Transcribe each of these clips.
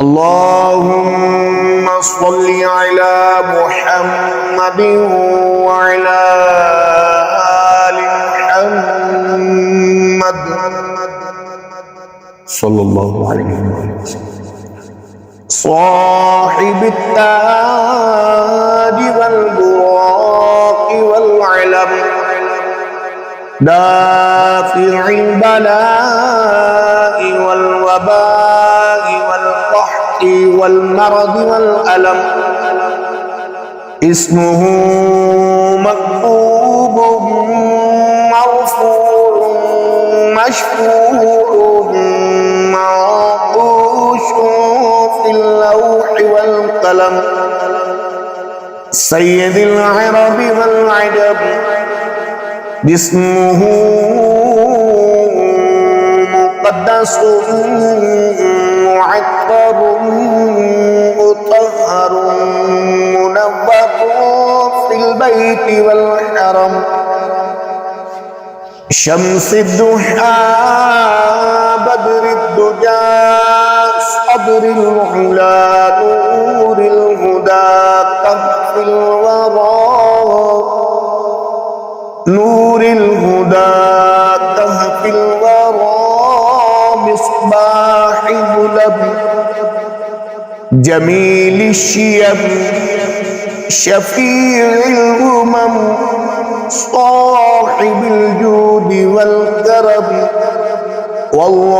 اللهم صل على محمد وعلى آل محمد صلى الله عليه وسلم. صاحب التاج والبراق والعلم، دافع البلاء والوباء والقحط والمرض والألم، اسمه مكتوب مرفوع مشفوع معطوش في اللوح والقلم، سيد العرب والعجب، اسمه مقدس معطر مطهر منور في البيت والحرم، شمس الضحى بدر الدجى صدر العلا نور الهدى كف الورى، نور الهدى كهف الورى مصباح ظلم، جميل الشيم شفيع الأمم، صاحب الجود والكرم، والله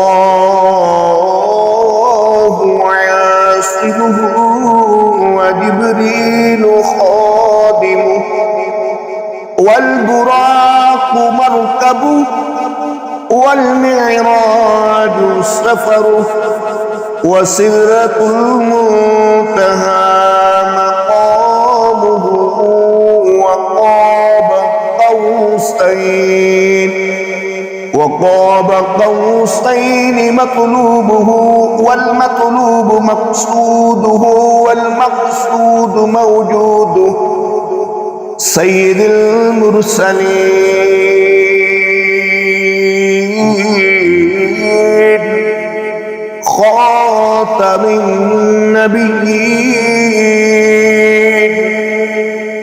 عاصمه وجبريل خادمه، والبراق مركبه والمعراج سفره، وسدرة المنتهى مقامه، وقاب قوسين مطلوبه، والمطلوب مقصوده، والمقصود موجوده، سيد المرسلين خاتم النبيين،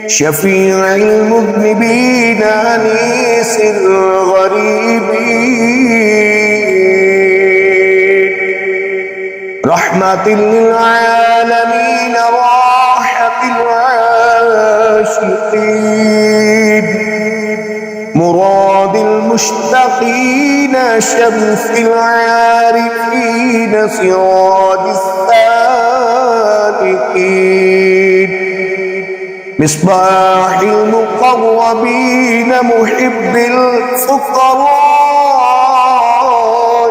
شفيع المذنبين أنيس الغريبين، رحمة للعالمين راحة العاشقين، مراد المشتقين شمس العارفين سراج السالكين، مصباح المقربين محب الفقراء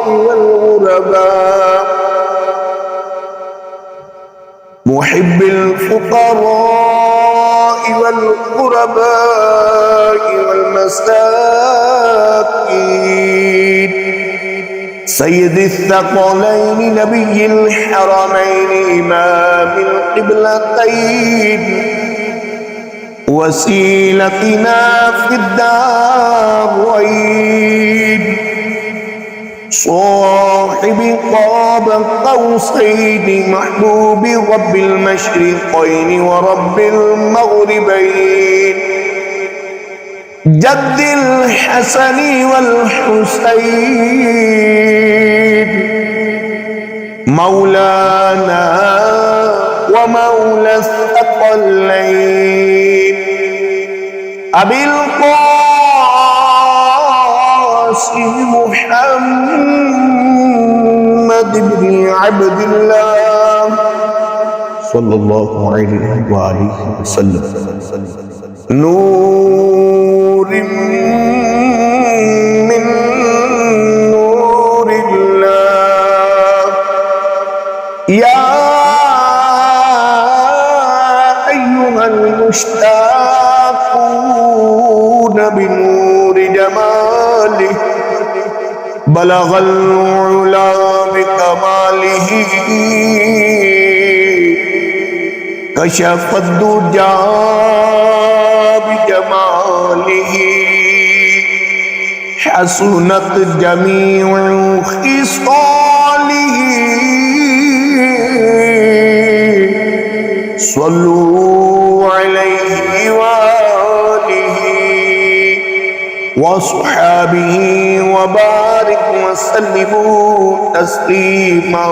والغرباء، محب الفقراء والغرباء والمساكين، سيد الثقلين نبي الحرمين إمام القبلتين، وسيلتنا في الدارين، صاحب قاب قوسين محبوب رب المشرقين ورب المغربين، جد الحسن والحسين، مولانا ومولى الثقلين، أبي القاسم محمد بن عبد الله صلى الله عليه وآله وسلم، نور من نور الله، يا أيها المشتاقون بنور جماله، بلغ العلا بكماله، كشف الدجى بجماله، حسنت جميع خصاله صلوا عليه وآله وصحابه وبارك وسلموا تسليما.